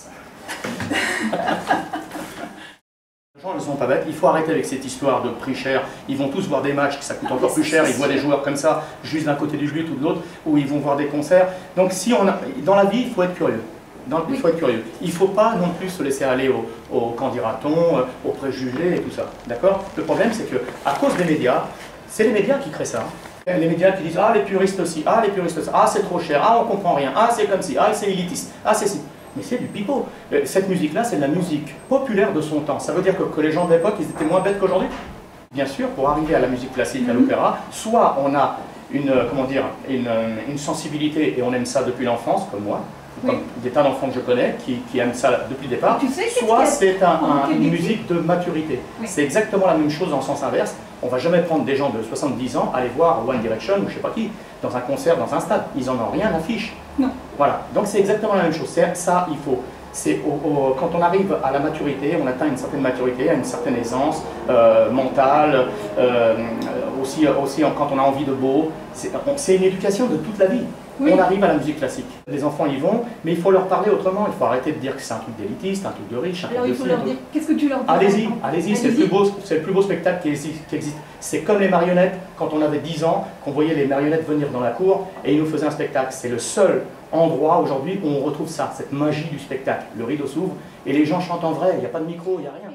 ça. Les gens ne sont pas bêtes, il faut arrêter avec cette histoire de prix cher. Ils vont tous voir des matchs, ça coûte encore plus cher, ils voient des joueurs comme ça, juste d'un côté du but ou de l'autre, ou ils vont voir des concerts. Donc si on a, dans la vie, il faut être curieux. Il faut être curieux. Il ne faut pas non plus se laisser aller au qu'en dira-t-on, aux préjugés et tout ça. D'accord? Le problème, c'est qu'à cause des médias, c'est les médias qui créent ça. Les médias qui disent « Ah, les puristes aussi, ah, les puristes aussi, ah, c'est trop cher, ah, on comprend rien, ah, c'est comme ci, ah, c'est élitiste, ah, c'est ci. » Mais c'est du pipeau. Cette musique-là, c'est de la musique populaire de son temps. Ça veut dire que les gens de l'époque, ils étaient moins bêtes qu'aujourd'hui? Bien sûr, pour arriver à la musique classique, à l'opéra, soit on a une sensibilité et on aime ça depuis l'enfance, comme moi, comme des tas d'enfants que je connais qui aiment ça depuis le départ, soit c'est une musique de maturité. C'est exactement la même chose en sens inverse. On ne va jamais prendre des gens de 70 ans aller voir One Direction ou je ne sais pas qui, dans un concert, dans un stade. Ils n'en ont rien à fiche. Non. Voilà, donc c'est exactement la même chose. Ça, il faut. Quand on arrive à la maturité, on atteint une certaine maturité, une certaine aisance mentale, aussi quand on a envie de beau. C'est une éducation de toute la vie. On arrive à la musique classique. Les enfants y vont, mais il faut leur parler autrement. Il faut arrêter de dire que c'est un truc d'élitiste, un truc de riche, un truc de... Alors il faut leur dire, qu'est-ce que tu leur dis? Allez-y, c'est le plus beau spectacle qui existe. C'est comme les marionnettes, quand on avait 10 ans, qu'on voyait les marionnettes venir dans la cour et ils nous faisaient un spectacle. C'est le seul endroit aujourd'hui où on retrouve ça, cette magie du spectacle. Le rideau s'ouvre et les gens chantent en vrai, il n'y a pas de micro, il n'y a rien.